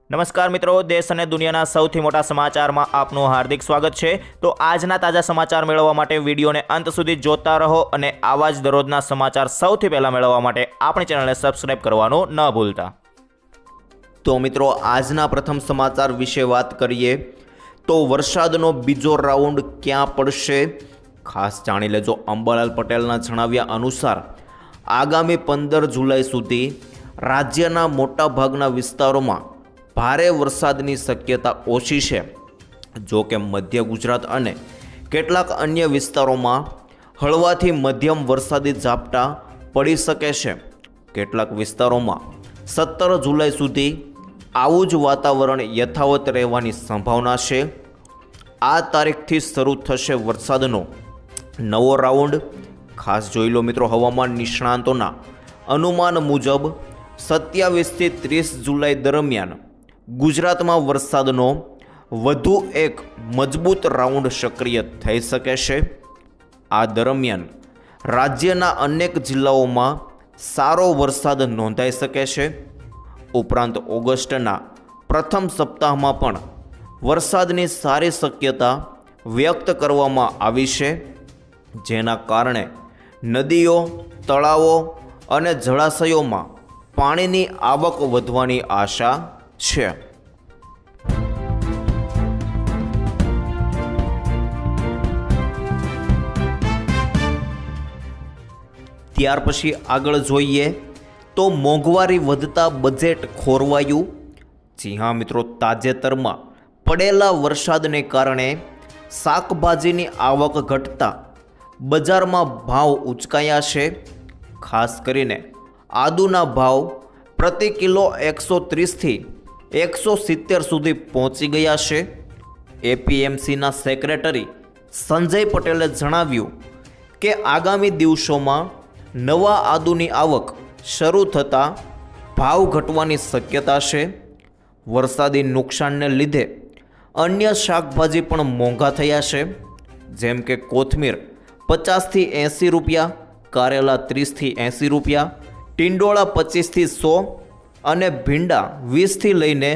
નમસ્કાર મિત્રો, દેશ અને દુનિયાના સૌથી મોટા સમાચારમાં આપનું હાર્દિક સ્વાગત છે। તો આજના તાજા સમાચાર મેળવવા માટે વિડીયોને અંત સુધી જોતા રહો અને આવા જ દરરોજના સમાચાર સૌથી પહેલા મેળવવા માટે આપણી ચેનલને સબસ્ક્રાઇબ કરવાનું ન ભૂલતા। તો મિત્રો, આજના પ્રથમ સમાચાર વિશે વાત કરીએ તો વરસાદનો બીજો રાઉન્ડ ક્યાં પડશે ખાસ જાણી લેજો। અંબાલાલ પટેલના જણાવ્યા અનુસાર આગામી 15 જુલાઈ સુધી રાજ્યના મોટા ભાગના વિસ્તારોમાં ભારે વરસાદની શક્યતા ઓછી છે। જો કે મધ્ય ગુજરાત અને કેટલાક અન્ય વિસ્તારોમાં હળવાથી મધ્યમ વરસાદી ઝાપટા પડી શકે છે। કેટલાક વિસ્તારોમાં 17 જુલાઈ સુધી આવું જ વાતાવરણ યથાવત રહેવાની સંભાવના છે। આ તારીખથી શરૂ થશે વરસાદનો નવો રાઉન્ડ। ખાસ જોઈ લો મિત્રો, હવામાન નિષ્ણાંતોના અનુમાન મુજબ 27 થી 30 જુલાઈ દરમિયાન ગુજરાતમાં વરસાદનો વધુ એક મજબૂત રાઉન્ડ સક્રિય થઈ શકે છે। આ દરમિયાન રાજ્યના અનેક જિલ્લાઓમાં સારો વરસાદ નોંધાઈ શકે છે। ઉપરાંત ઓગસ્ટના પ્રથમ સપ્તાહમાં પણ વરસાદની સારી શક્યતા વ્યક્ત કરવામાં આવી છે, જેના કારણે નદીઓ, તળાવો અને જળાશયોમાં પાણીની આવક વધવાની આશા છે। ત્યાર પછી આગળ જોઈએ તો મોંઘવારી વધતા બજેટ ખોરવાયું। જી હા મિત્રો, તાજેતરમાં પડેલા વરસાદને કારણે શાકભાજીની આવક ઘટતા બજારમાં ભાવ ઉંચકાયા છે। ખાસ કરીને આદુના ભાવ પ્રતિ કિલો 130 થી 170 સુધી પહોંચી ગયા છે। એપીએમસીના સેક્રેટરી સંજય પટેલે જણાવ્યું કે આગામી દિવસોમાં નવા આદુની આવક શરૂ થતાં ભાવ ઘટવાની શક્યતા છે। વરસાદી નુકસાનને લીધે અન્ય શાકભાજી પણ મોંઘા થયા છે, જેમ કે કોથમીર 50 થી 80 રૂપિયા, કારેલા 30 થી 80 રૂપિયા, ટીંડોળા 25 થી 100 અને ભીંડા 20 થી લઈને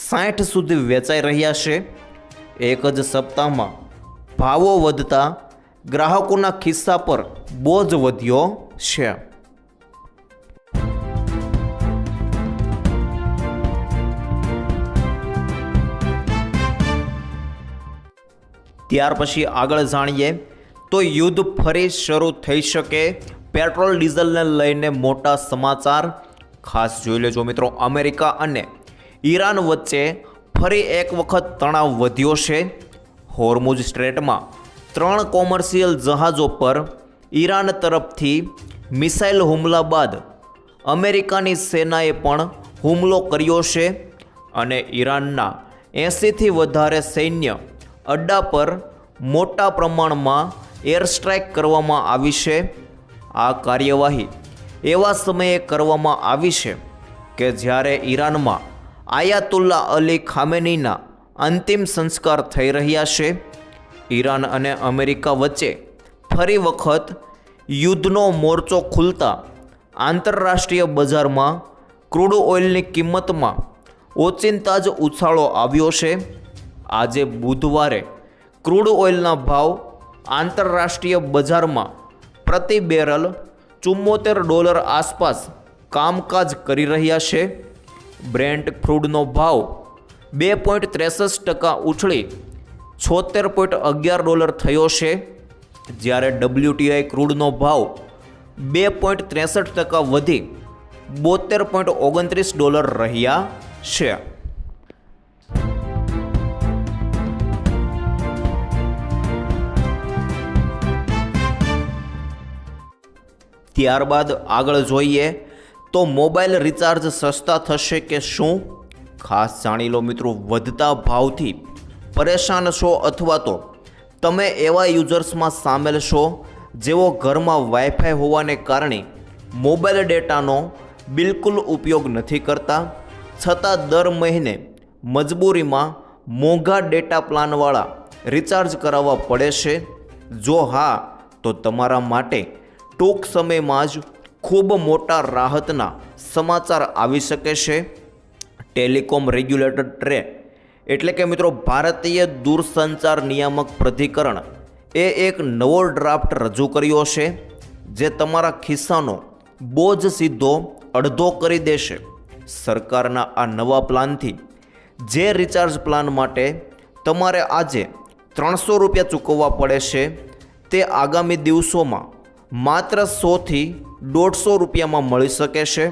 60 સુધી વેચાઈ રહ્યા છે। એક જ સપ્તાહમાં ભાવો વધતા ગ્રાહકોના ખિસ્સા પર બોજ વધ્યો છે। ત્યાર પછી આગળ જાણીએ તો યુદ્ધ ફરી શરૂ થઈ શકે। પેટ્રોલ ડીઝલને લઈને મોટા સમાચાર ખાસ જોઈ લેજો મિત્રો। અમેરિકા અને ઈરાન વચ્ચે ફરી એક વખત તણાવ વધ્યો છે। હોર્મુઝ સ્ટ્રેટમાં 3 કોમર્શિયલ જહાજો પર ઈરાન તરફથી મિસાઇલ હુમલા બાદ અમેરિકાની સેનાએ પણ હુમલો કર્યો છે અને ઈરાનના 80થી વધારે સૈન્ય અડ્ડા પર મોટા પ્રમાણમાં એર સ્ટ્રાઇક કરવામાં આવી છે। આ કાર્યવાહી એવા સમયે કરવામાં આવી છે કે જ્યારે ઈરાનમાં આયાતુલ્લા અલી ખામેનીના અંતિમ સંસ્કાર થઈ રહ્યા છે। ઈરાન અને અમેરિકા વચ્ચે ફરી વખત યુદ્ધનો મોરચો ખુલતા આંતરરાષ્ટ્રીય બજારમાં ક્રૂડ ઓઇલની કિંમતમાં ઓચિંતા જ ઉછાળો આવ્યો છે। આજે બુધવારે ક્રૂડ ઓઇલના ભાવ આંતરરાષ્ટ્રીય બજારમાં પ્રતિ બેરલ $74 આસપાસ કામકાજ કરી રહ્યા છે। બ્રેન્ટ ક્રૂડનો ભાવ 2.63% ઉછળી $76.11 થયો છે, જ્યારે WTI ક્રૂડનો ભાવ 2.63% વધી $72.29 રહ્યા છે। ત્યારબાદ આગળ જોઈએ તો મોબાઈલ રિચાર્જ સસ્તા થશે કે શું ખાસ જાણી લો મિત્રો। વધતા ભાવથી પરેશાન છો અથવા તો તમે એવા યુઝર્સમાં સામેલ છો જેઓ ઘરમાં વાઈફાઈ હોવાને કારણે મોબાઈલ ડેટાનો બિલકુલ ઉપયોગ નથી કરતા, છતાં દર મહિને મજબૂરીમાં મોંઘા ડેટા પ્લાનવાળા રિચાર્જ કરાવવા પડે છે? જો હા, તો તમારા માટે ટૂંક સમયમાં જ ખૂબ મોટા રાહતના સમાચાર આવી શકે છે। ટેલિકોમ રેગ્યુલેટર ટ્રે એટલે કે મિત્રો ભારતીય દૂરસંચાર નિયામક પ્રાધિકરણ એ એક નવો ડ્રાફ્ટ રજૂ કર્યો છે, જે તમારા ખિસ્સાનો બોજ સીધો અડધો કરી દેશે. સરકારના આ નવા પ્લાનથી જે રિચાર્જ પ્લાન માટે તમારે આજે 300 રૂપિયા ચૂકવવા પડે છે, તે આગામી દિવસોમાં માત્ર 100 થી 150 રૂપિયામાં મળી શકે છે.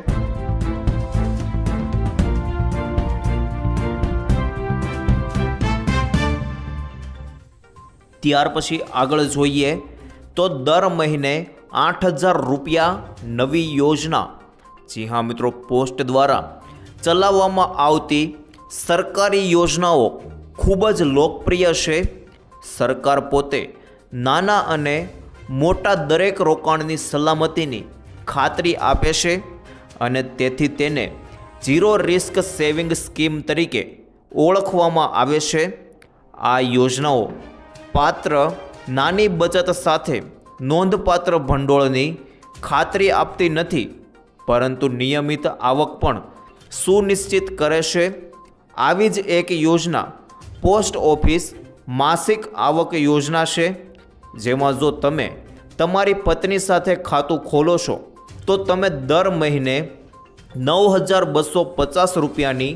ત્યાર પછી આગળ જોઈએ તો દર મહિને 8,000 રૂપિયા નવી યોજના. જી હા મિત્રો, પોસ્ટ દ્વારા ચલાવવામાં આવતી સરકારી યોજનાઓ ખૂબ જ લોકપ્રિય છે. સરકાર પોતે નાના અને મોટા દરેક રોકાણની સલામતીની ખાતરી આપે છે અને તેથી તેને ઝીરો રિસ્ક સેવિંગ સ્કીમ તરીકે ઓળખવામાં આવે છે. આ યોજનાઓ પાત્ર નાની બચત સાથે નોંધપાત્ર ભંડોળની ખાતરી આપતી નથી, પરંતુ નિયમિત આવક પણ સુનિશ્ચિત કરે છે. આવી જ એક યોજના પોસ્ટ ઓફિસ માસિક આવક યોજના છે, જેમાં જો તમે તમારી પત્ની સાથે ખાતું ખોલો છો તો તમે દર મહિને 9,250 રૂપિયાની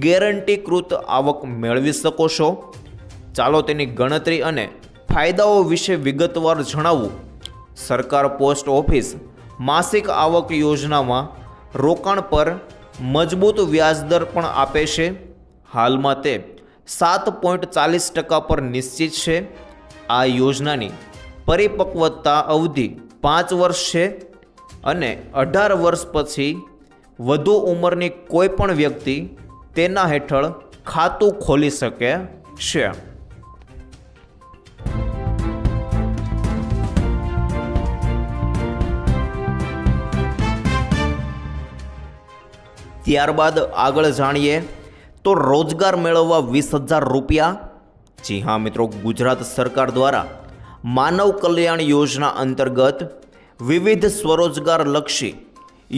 ગેરંટીકૃત આવક મેળવી શકો છો. ચાલો તેની ગણતરી અને ફાયદાઓ વિશે વિગતવાર જણાવું. સરકાર પોસ્ટ ઓફિસ માસિક આવક યોજનામાં રોકાણ પર મજબૂત વ્યાજદર પણ આપે છે. હાલમાં તે 7.40% પર નિશ્ચિત છે. આ યોજનાની પરિપક્વતા અવધિ 5 વર્ષ છે અને 18 વર્ષ પછી વધુ ઉંમરની કોઈ પણ વ્યક્તિ તેના હેઠળ ખાતું ખોલી શકે છે. ત્યારબાદ આગળ જાણીએ તો રોજગાર મેળવવા 20,000 રૂપિયા. જી હા મિત્રો, ગુજરાત સરકાર દ્વારા માનવ કલ્યાણ યોજના અંતર્ગત વિવિધ સ્વરોજગારલક્ષી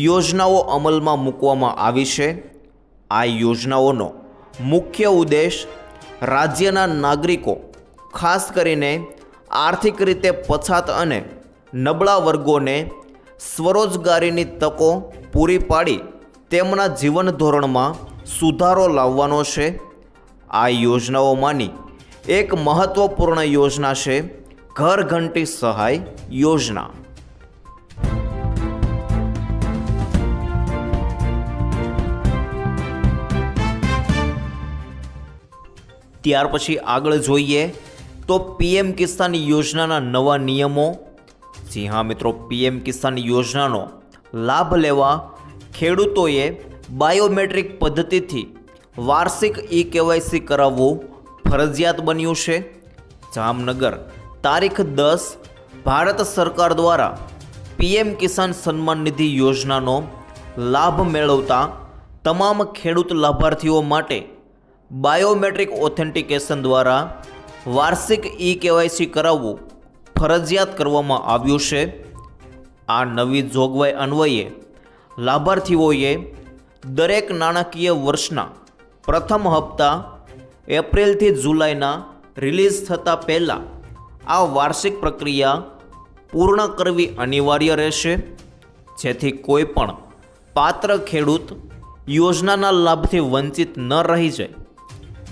યોજનાઓ અમલમાં મૂકવામાં આવી છે. આ યોજનાઓનો મુખ્ય ઉદ્દેશ રાજ્યના નાગરિકો, ખાસ કરીને આર્થિક રીતે પછાત અને નબળા વર્ગોને સ્વરોજગારીની તકો પૂરી પાડી તેમના જીવન ધોરણમાં સુધારો લાવવાનો છે. આ યોજનાઓમાંની એક મહત્વપૂર્ણ યોજના છે ઘર ઘંટી સહાય યોજના. ત્યાર પછી આગળ જોઈએ તો પીએમ કિસાન યોજનાના નવા નિયમો. જી હા મિત્રો, પીએમ કિસાન યોજનાનો લાભ લેવા ખેડૂતોએ બાયોમેટ્રિક પદ્ધતિથી વાર્ષિક KYC કરાવવું ફરજિયાત બન્યું છે. જામનગર તારીખ 10 ભારત સરકાર દ્વારા પીએમ કિસાન સન્માન નિધિ યોજનાનો લાભ મેળવતા તમામ ખેડૂત લાભાર્થીઓ માટે બાયોમેટ્રિક ઓથેન્ટિકેશન દ્વારા વાર્ષિક KYC કરાવવું ફરજિયાત કરવામાં આવ્યું છે. આ નવી જોગવાઈ અન્વયે લાભાર્થીઓએ દરેક નાણાકીય વર્ષના પ્રથમ હપ્તા એપ્રિલથી જુલાઈના રિલીઝ થતાં પહેલાં આ વાર્ષિક પ્રક્રિયા પૂર્ણ કરવી અનિવાર્ય રહેશે, જેથી કોઈ પણ પાત્ર ખેડૂત યોજનાના લાભથી વંચિત ન રહી જાય.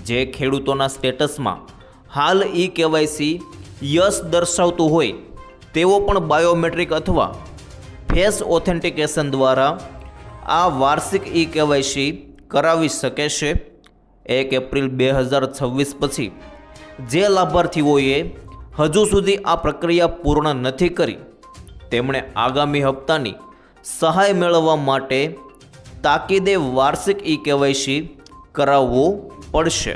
જે ખેડૂતોના સ્ટેટસમાં હાલ KYC યસ દર્શાવતું હોય તેઓ પણ બાયોમેટ્રિક અથવા ફેસ ઓથેન્ટિકેશન દ્વારા આ વાર્ષિક KYC કરાવી શકે છે. 1 એપ્રિલ 2026 પછી જે લાભાર્થીઓએ હજુ સુધી આ પ્રક્રિયા પૂર્ણ નથી કરી, તેમણે આગામી હપ્તાની સહાય મેળવવા માટે તાકીદે વાર્ષિક KYC કરાવવું પડશે.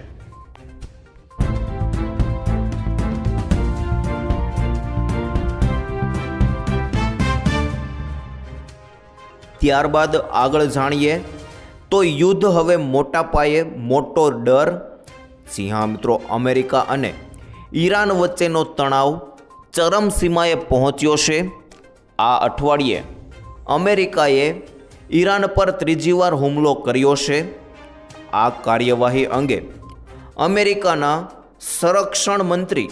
ત્યારબાદ આગળ જાણીએ તો યુદ્ધ હવે મોટા પાયે મોટો ડર. જી હા મિત્રો, અમેરિકા અને ઈરાન વચ્ચેનો તણાવ ચરમસીમાએ પહોંચ્યો છે. આ અઠવાડિયે અમેરિકાએ ઈરાન પર ત્રીજી વાર હુમલો કર્યો છે. આ કાર્યવાહી અંગે અમેરિકાના સંરક્ષણ મંત્રી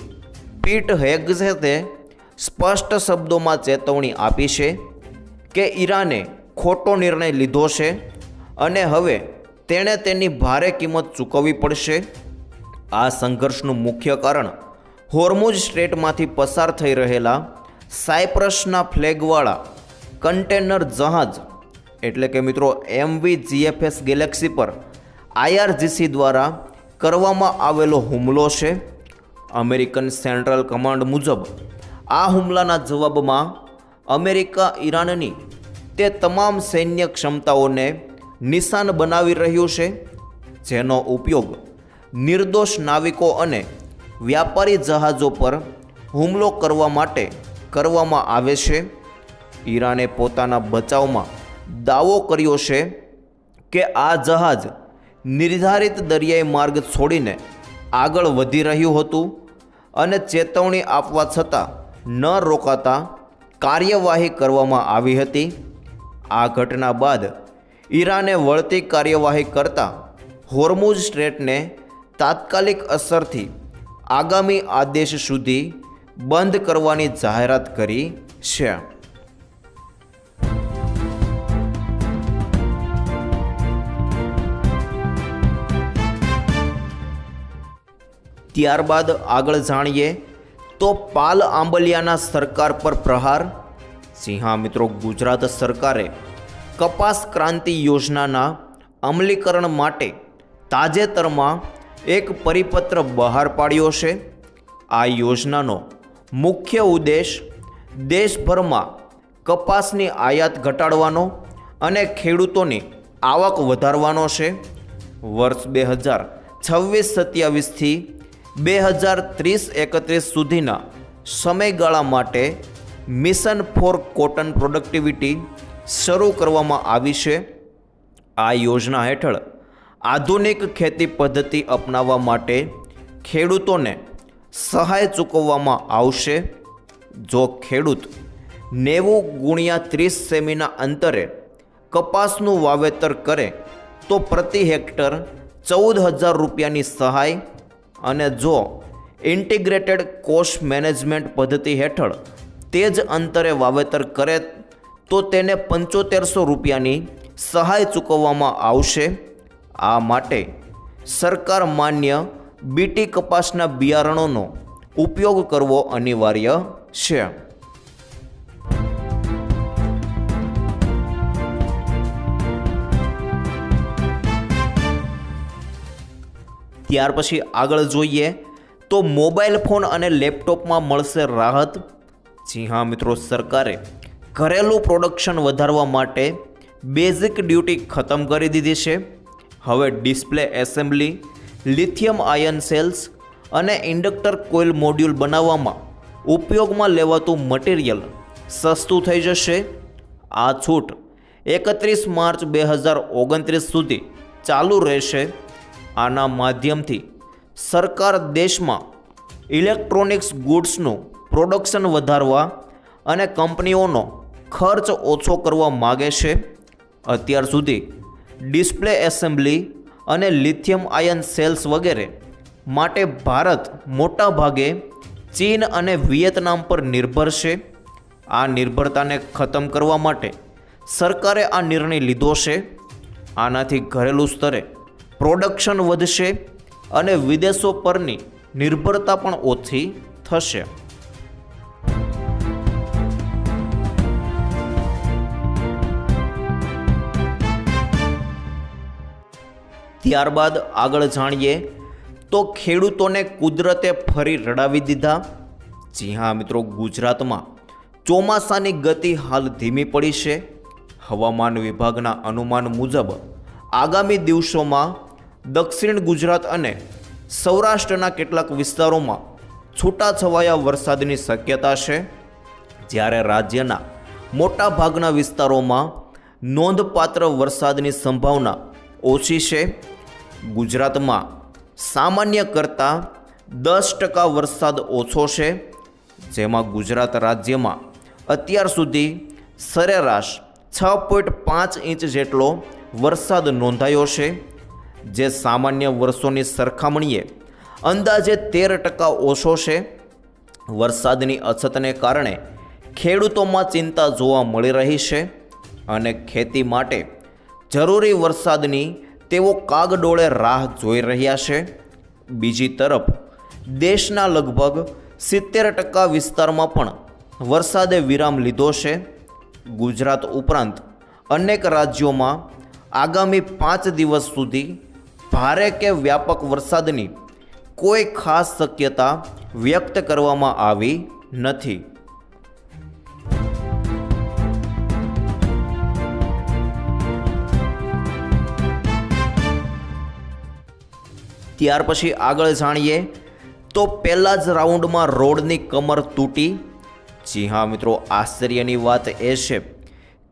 પીટ હેગ્સેતે સ્પષ્ટ શબ્દોમાં ચેતવણી આપી છે કે ઈરાને ખોટો નિર્ણય લીધો છે અને હવે તેણે તેની ભારે કિંમત ચૂકવવી પડશે. આ સંઘર્ષનું મુખ્ય કારણ હોર્મુઝ સ્ટ્રેટમાંથી પસાર થઈ રહેલા સાયપ્રસના ફ્લેગવાળા કન્ટેનર જહાજ એટલે કે મિત્રો MV GFS ગેલેક્સી પર IRGC દ્વારા કરવામાં આવેલો હુમલો છે. અમેરિકન સેન્ટ્રલ કમાન્ડ મુજબ આ હુમલાના જવાબમાં અમેરિકા ઈરાનની તે તમામ સૈન્ય ક્ષમતાઓને નિશાન બનાવી રહ્યું છે જેનો ઉપયોગ નિર્દોષ નાવિકો અને વ્યાપારી જહાજો પર હુમલો કરવા માટે કરવામાં આવે છે. ઈરાને પોતાના બચાવમાં દાવો કર્યો છે કે આ જહાજ નિર્ધારિત દરિયાઈ માર્ગ છોડીને આગળ વધી રહ્યું હતું અને ચેતવણી આપવા છતાં ન રોકાતા કાર્યવાહી કરવામાં આવી હતી. આ ઘટના બાદ ઈરાને વળતી કાર્યવાહી કરતા હોર્મુઝ સ્ટ્રેટને તાત્કાલિક અસરથી આગામી આદેશ સુધી બંધ કરવાની જાહેરાત કરી છે. ત્યારબાદ આગળ જાણીએ તો પાલ આંબલિયાના સરકાર પર પ્રહાર. જી હા મિત્રો, ગુજરાત સરકારે કપાસ ક્રાંતિ યોજનાના અમલીકરણ માટે તાજેતરમાં એક પરિપત્ર બહાર પાડ્યો છે. આ યોજનાનો મુખ્ય ઉદ્દેશ દેશભરમાં કપાસની આયાત ઘટાડવાનો અને ખેડૂતોની આવક વધારવાનો છે. વર્ષ 2026-27થી 2030-31 સુધીના સમયગાળા માટે મિશન ફોર કોટન પ્રોડક્ટિવિટી શરૂ કરવામાં આવી છે. આ યોજના હેઠળ આધુનિક ખેતી પદ્ધતિ અપનાવવા માટે ખેડૂતોને સહાય ચૂકવવામાં આવશે. જો ખેડૂત 90x30 સેમીના અંતરે કપાસનું વાવેતર કરે તો પ્રતિ હેક્ટર 14,000 રૂપિયાની સહાય અને જો ઇન્ટિગ્રેટેડ કોસ્ટ મેનેજમેન્ટ પદ્ધતિ હેઠળ તે જ અંતરે વાવેતર કરે તો તેને 7500 રૂપિયાની સહાય ચૂકવવામાં આવશે. આ માટે સરકાર માન્ય બીટી કપાસના બિયારણોનો ઉપયોગ કરવો અનિવાર્ય છે. ત્યાર પછી આગળ જોઈએ તો મોબાઈલ ફોન અને લેપટોપમાં મળશે રાહત. જી હા મિત્રો, સરકારે ઘરેલું પ્રોડક્શન વધારવા માટે બેઝિક ડ્યુટી ખતમ કરી દીધી છે. હવે display assembly, lithium ion cells અને ઇન્ડક્ટર કોઇલ મોડ્યુલ બનાવવામાં ઉપયોગમાં લેવાતું મટીરિયલ સસ્તું થઈ જશે. આ છૂટ 31 માર્ચ 2029 સુધી ચાલુ રહેશે. આના માધ્યમથી સરકાર દેશમાં ઇલેક્ટ્રોનિક્સ ગુડ્સનું પ્રોડક્શન વધારવા અને કંપનીઓનો ખર્ચ ઓછો કરવા માગે છે. અત્યાર સુધી ડિસ્પ્લે એસેમ્બલી અને લિથિયમ આયન સેલ્સ વગેરે માટે ભારત મોટા ભાગે ચીન અને વિયેતનામ પર નિર્ભર છે. આ નિર્ભરતાને ખતમ કરવા માટે સરકારે આ નિર્ણય લીધો છે. આનાથી ઘરેલું સ્તરે પ્રોડક્શન વધશે અને વિદેશો પરની નિર્ભરતા પણ ઓછી થશે. ત્યારબાદ આગળ જાણીએ તો ખેડૂતોને કુદરતે ફરી રડાવી દીધા. જી હા મિત્રો, ગુજરાતમાં ચોમાસાની ગતિ હાલ ધીમી પડી છે. હવામાન વિભાગના અનુમાન મુજબ આગામી દિવસોમાં દક્ષિણ ગુજરાત અને સૌરાષ્ટ્રના કેટલાક વિસ્તારોમાં છૂટાછવાયા વરસાદની શક્યતા છે, જ્યારે રાજ્યના મોટા ભાગના વિસ્તારોમાં નોંધપાત્ર વરસાદની સંભાવના ઓછી છે. ગુજરાતમાં સામાન્ય કરતાં 10% વરસાદ ઓછો છે, જેમાં ગુજરાત રાજ્યમાં અત્યાર સુધી સરેરાશ 6.5 ઇંચ જેટલો વરસાદ નોંધાયો છે, જે સામાન્ય વર્ષોની સરખામણીએ અંદાજે 13% ઓછો છે. વરસાદની અછતને કારણે ખેડૂતોમાં ચિંતા જોવા મળી રહી છે અને ખેતી માટે જરૂરી વરસાદની તેઓ કાગડોળે રાહ જોઈ રહ્યા છે. બીજી તરફ દેશના લગભગ 70% વિસ્તારમાં પણ વરસાદે વિરામ લીધો છે. ગુજરાત ઉપરાંત અનેક રાજ્યોમાં આગામી 5 દિવસ સુધી ભારે કે વ્યાપક વરસાદની કોઈ ખાસ શક્યતા વ્યક્ત કરવામાં આવી નથી. ત્યાર પછી આગળ જાણીએ તો પહેલા જ રાઉન્ડમાં રોડની કમર તૂટી. જી હા મિત્રો, આશ્ચર્યની વાત એ છે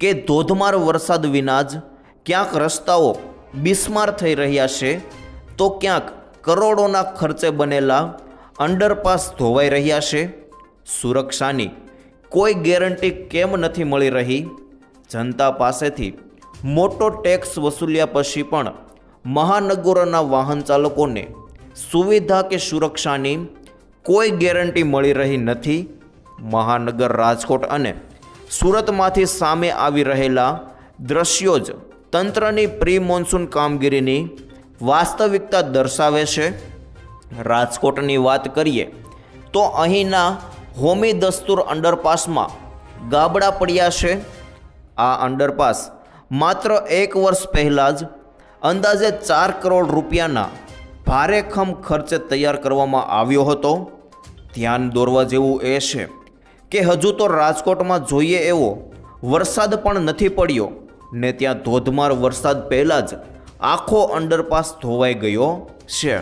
કે ધોધમાર વરસાદ વિના જ ક્યાંક રસ્તાઓ બિસ્માર થઈ રહ્યા છે તો ક્યાંક કરોડોના ખર્ચે બનેલા અંડરપાસ ધોવાઈ રહ્યા છે. સુરક્ષાની કોઈ ગેરંટી કેમ નથી મળી રહી? જનતા પાસેથી મોટો ટેક્સ વસૂલ્યા પછી પણ મહાનગરોના વાહન ચાલકોને સુવિધા કે સુરક્ષાની કોઈ ગેરંટી મળી રહી નથી. મહાનગર રાજકોટ અને સુરતમાંથી સામે આવી રહેલા દ્રશ્યો જ તંત્રની પ્રી મોન્સૂન કામગીરીની વાસ્તવિકતા દર્શાવે છે. રાજકોટની વાત કરીએ તો અહીંના હોમી દસ્તુર અંડરપાસમાં ગાબડા પડ્યા છે. આ અંડરપાસ માત્ર 1 વર્ષ પહેલાં જ અંદાજે 4 કરોડ રૂપિયાના ભારેખમ ખર્ચે તૈયાર કરવામાં આવ્યો હતો. ધ્યાન દોરવા જેવું એ છે કે હજુ તો રાજકોટમાં જોઈએ એવો વરસાદ પણ નથી પડ્યો ને ત્યાં ધોધમાર વરસાદ પહેલાં જ આખો અંડરપાસ ધોવાઈ ગયો છે.